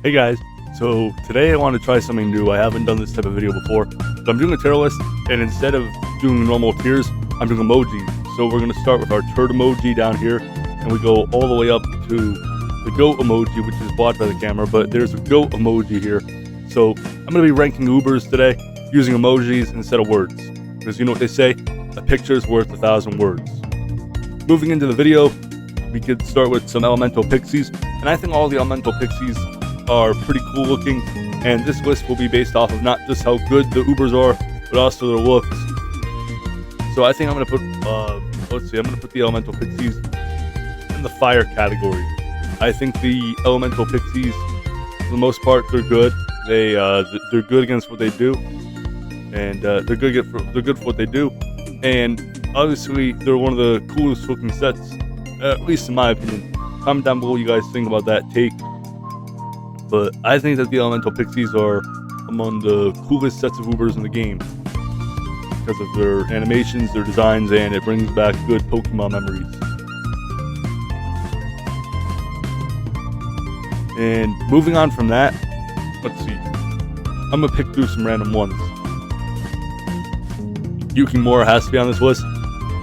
Hey guys, so today I want to try something new. I haven't done this type of video before. So I'm doing a tier list, and instead of doing normal tiers, I'm doing emojis. So we're going to start with our turd emoji down here, and we go all the way up to the goat emoji, which is blocked by the camera, but there's a goat emoji here. So I'm going to be ranking Ubers today using emojis instead of words. Because you know what they say, a picture is worth 1,000 words. Moving into the video, we could start with some elemental pixies, and I think all the elemental pixies are pretty cool looking, and this list will be based off of not just how good the Ubers are, but also their looks. So I think I'm gonna put, I'm gonna put the elemental pixies in the fire category. I think the elemental pixies, for the most part, they're good. They're good against what they do, and they're good for what they do, and obviously they're one of the coolest looking sets, at least in my opinion. Comment down below what you guys think about that take. But I think that the elemental pixies are among the coolest sets of Ubers in the game because of their animations, their designs, and it brings back good Pokemon memories. And moving on from that, let's see. I'm gonna pick through some random ones. Yukimura has to be on this list,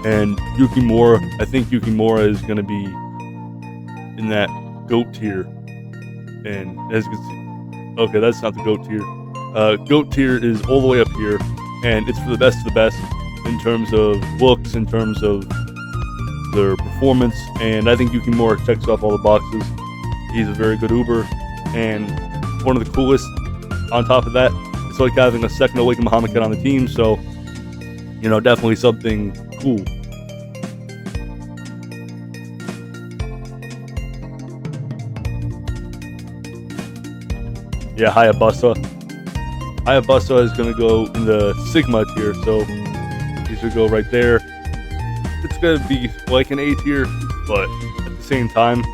and I think Yukimura is gonna be in that goat tier. And as you can see, okay, that's not the goat tier. Goat tier is all the way up here, and it's for the best of the best in terms of looks, in terms of their performance, and I think Yukimura checks off all the boxes. He's a very good Uber, and one of the coolest. On top of that, it's like having a second Awakened Muhammad Kid on the team, so, you know, definitely something cool. Yeah, Hayabusa. Hayabusa is going to go in the Sigma tier, so he's going to go right there. It's going to be like an A tier, but at the same time,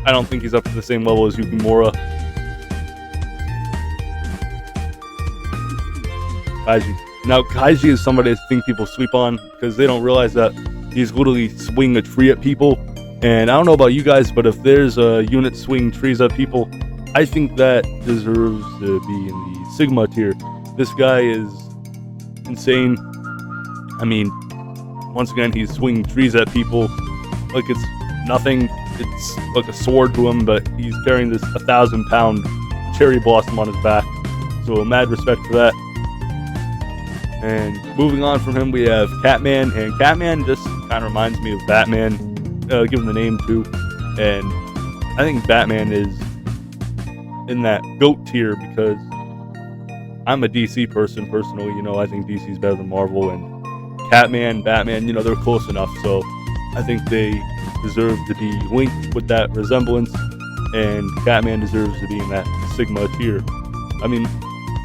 I don't think he's up to the same level as Yukimura. Kaiji. Now, Kaiji is somebody I think people sleep on because they don't realize that he's literally swinging a tree at people. And I don't know about you guys, but if there's a unit swinging trees at people, I think that deserves to be in the Sigma tier. This guy is insane. I mean, once again, he's swinging trees at people like it's nothing. It's like a sword to him, but he's carrying this 1,000-pound cherry blossom on his back. So mad respect for that. And moving on from him, we have Catman, and Catman just kind of reminds me of Batman, given the name too. And I think Batman is in that GOAT tier because I'm a DC person personally. You know, I think DC is better than Marvel, and Catman, Batman, you know, they're close enough. So I think they deserve to be linked with that resemblance, and Catman deserves to be in that Sigma tier. I mean,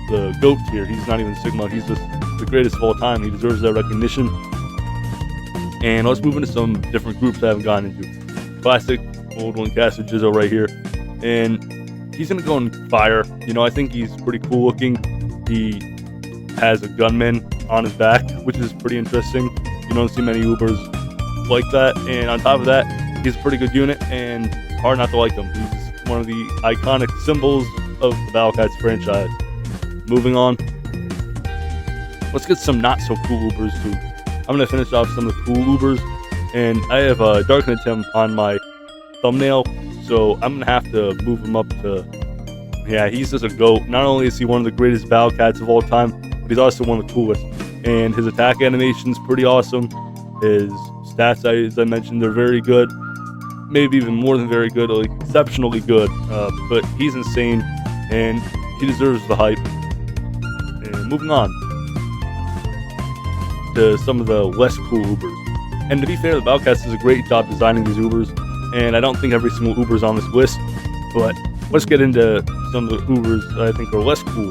the GOAT tier. He's not even Sigma. He's just the greatest of all time. He deserves that recognition. And let's move into some different groups I haven't gotten into. Classic old one, Caster Jizzo right here, and he's gonna go in fire. You know, I think he's pretty cool looking. He has a gunman on his back, which is pretty interesting. You don't see many Ubers like that. And on top of that, he's a pretty good unit and hard not to like him. He's one of the iconic symbols of the Battle Cats franchise. Moving on, let's get some not so cool Ubers too. I'm gonna finish off some of the cool Ubers, and I have Darknet Tim on my thumbnail, so I'm gonna have to move him up to. Yeah, he's just a GOAT. Not only is he one of the greatest Battle Cats of all time, but he's also one of the coolest. And his attack animation's pretty awesome. His stats, as I mentioned, they're very good. Maybe even more than very good, like exceptionally good. But he's insane, and he deserves the hype. And moving on to some of the less cool Ubers. And to be fair, the Battlecast does a great job designing these Ubers, and I don't think every single Uber is on this list, but let's get into some of the Ubers that I think are less cool.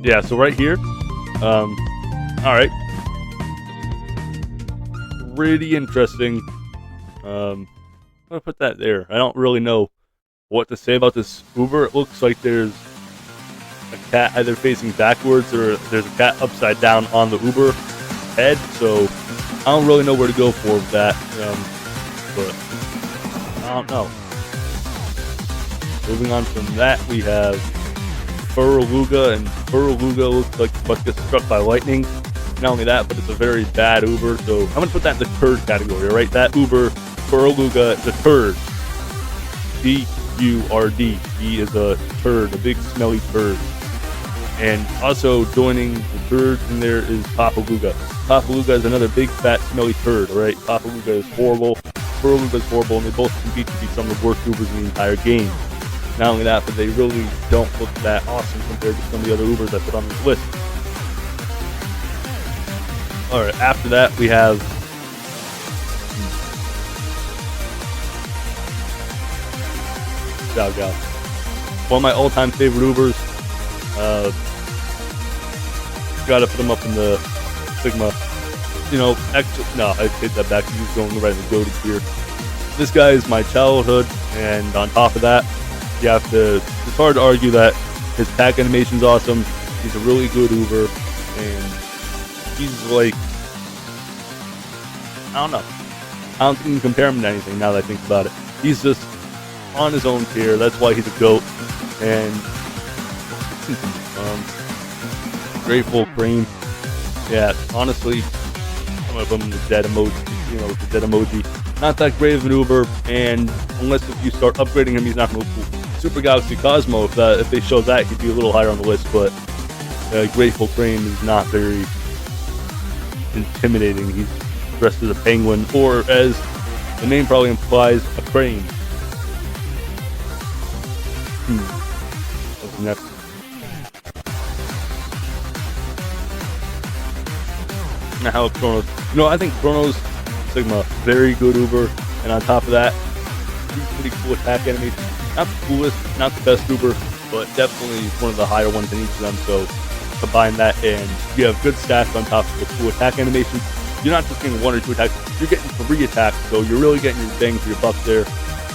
Yeah, so right here, alright, pretty interesting. I'm gonna put that there. I don't really know what to say about this Uber. It looks like there's a cat either facing backwards or there's a cat upside down on the Uber. head, so I don't really know where to go for with that. But I don't know. Moving on from that, we have Furaluga, and Furaluga looks like it's about to get struck by lightning. Not only that, but it's a very bad Uber, so I'm gonna put that in the turd category, alright? That Uber, Furaluga, is a turd. T-U-R-D. He is a turd, a big smelly turd. And also joining the turds in there is Papaluga. Papaluga is another big fat smelly turd, alright? Papaluga is horrible, Furaluga is horrible, and they both compete to be some of the worst Ubers in the entire game. Not only that, but they really don't look that awesome compared to some of the other Ubers I put on this list. Alright, after that we have Xiao Gao. One of my all-time favorite Ubers. Gotta put him up in the Sigma. You know, actually, no, I take that back. He's going right in the goated tier. This guy is my childhood, and on top of that, you have to, it's hard to argue that his pack animation's awesome. He's a really good Uber, and he's like, I don't know. I don't think you can compare him to anything now that I think about it. He's just on his own tier. That's why he's a GOAT. And Grateful Cream. Yeah, honestly, I'm gonna put him in the dead emoji. You know, with the dead emoji. Not that great of an Uber, and unless if you start upgrading him, he's not gonna look cool. Super Galaxy Cosmo, if they show that, he'd be a little higher on the list, but Grateful Crane is not very intimidating. He's dressed as a penguin, or as the name probably implies, a crane. What's next? Now Chronos. You know, I think Chronos Sigma, very good Uber, and on top of that, pretty cool attack animation. Not the coolest, not the best Uber, but definitely one of the higher ones in each of them. So combine that, and you have good stats on top of the cool attack animation. You're not just getting 1 or 2 attacks, you're getting 3 attacks, so you're really getting your bang for your buck there.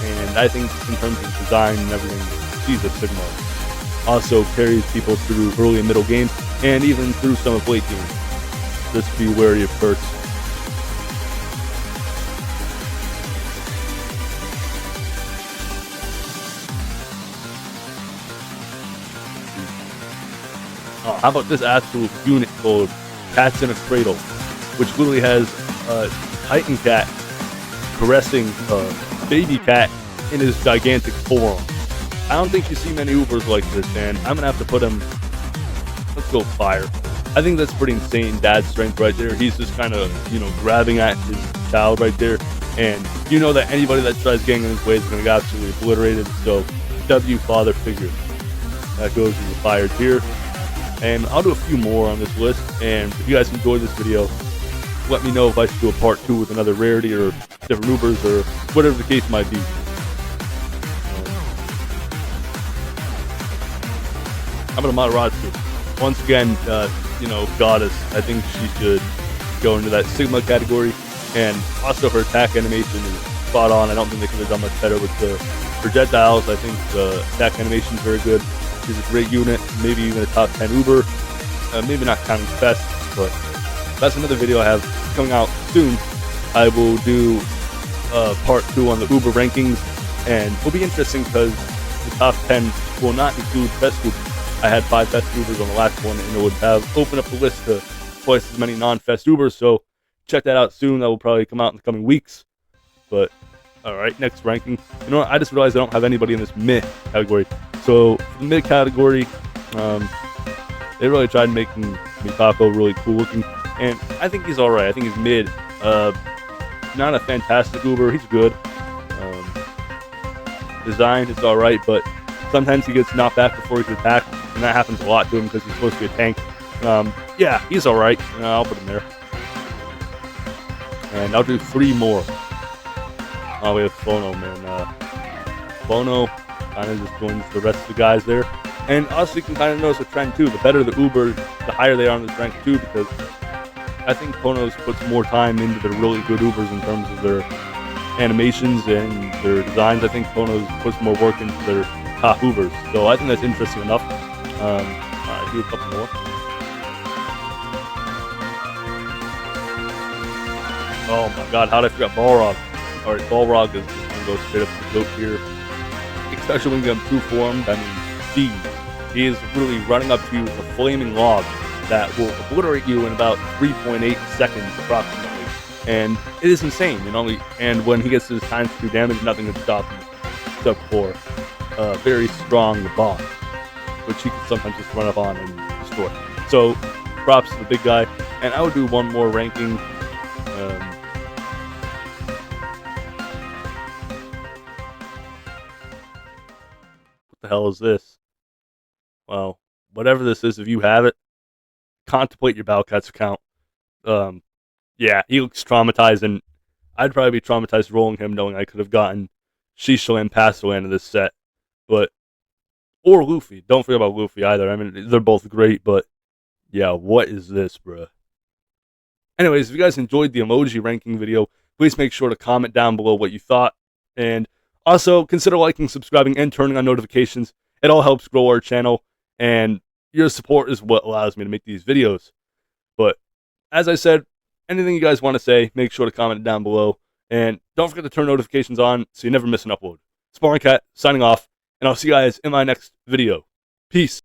And I think in terms of design and everything, she's a Sigma. Also carries people through early and middle game, and even through some of late game. Just be wary of first. How about this absolute unit called Cats in a Cradle, which literally has a Titan cat caressing a baby cat in his gigantic forearm. I don't think you see many Ubers like this, and I'm gonna have to put him, let's go fire. I think that's pretty insane dad strength right there. He's just kind of, you know, grabbing at his child right there, and you know that anybody that tries getting in his way is gonna get absolutely obliterated. So W father figure. That goes in the fire tier. And I'll do a few more on this list, and if you guys enjoyed this video, let me know if I should do a part 2 with another rarity or different Ubers or whatever the case might be. How about Amaterasu? Once again, you know, goddess. I think she should go into that Sigma category, and also her attack animation is spot on. I don't think they could have done much better with the projectiles. I think the attack animation is very good. She's a great unit, maybe even a top 10 Uber. Maybe not counting best, but that's another video I have coming out soon. I will do part 2 on the Uber rankings, and it'll be interesting because the top 10 will not include best Ubers. I had 5 best Ubers on the last one, and it would have opened up the list to twice as many non-fest Ubers, so check that out soon. That will probably come out in the coming weeks. But alright, next ranking. You know what, I just realized I don't have anybody in this mid category. So for the mid category, they really tried making Mikako really cool looking, and I think he's alright. I think he's mid. Not a fantastic Uber, he's good. Design is alright, but sometimes he gets knocked back before he can attack, and that happens a lot to him because he's supposed to be a tank. Yeah, he's alright. I'll put him there. And I'll do 3 more. Oh, we have Phono, man. Phono kind of just joins the rest of the guys there. And also you can kind of notice a trend too. The better the Uber, the higher they are on this rank too, because I think Phonos puts more time into their really good Ubers in terms of their animations and their designs. I think Phonos puts more work into their top Ubers. So I think that's interesting enough. I'll do a couple more. Oh my god, how did I forget Balrog? Alright, Balrog is just gonna go straight up to the goat here. Especially when you get him true formed, I mean, geez. He is really running up to you with a flaming log that will obliterate you in about 3.8 seconds approximately. And it is insane, you know, and when he gets to his times 2 damage, nothing can stop him except for a very strong boss, which he can sometimes just run up on and destroy. So, props to the big guy. And I would do one more ranking. What the hell is this? Well, whatever this is, if you have it, contemplate your Battle account. Yeah, he looks traumatized, and I'd probably be traumatized rolling him knowing I could have gotten Shishaland Pastaland in this set. But, or Luffy. Don't forget about Luffy either. I mean, they're both great, but yeah, what is this, bruh? Anyways, if you guys enjoyed the emoji ranking video, please make sure to comment down below what you thought. And also, consider liking, subscribing, and turning on notifications. It all helps grow our channel, and your support is what allows me to make these videos. But, as I said, anything you guys want to say, make sure to comment it down below. And don't forget to turn notifications on so you never miss an upload. Sparring Cat, signing off, and I'll see you guys in my next video. Peace.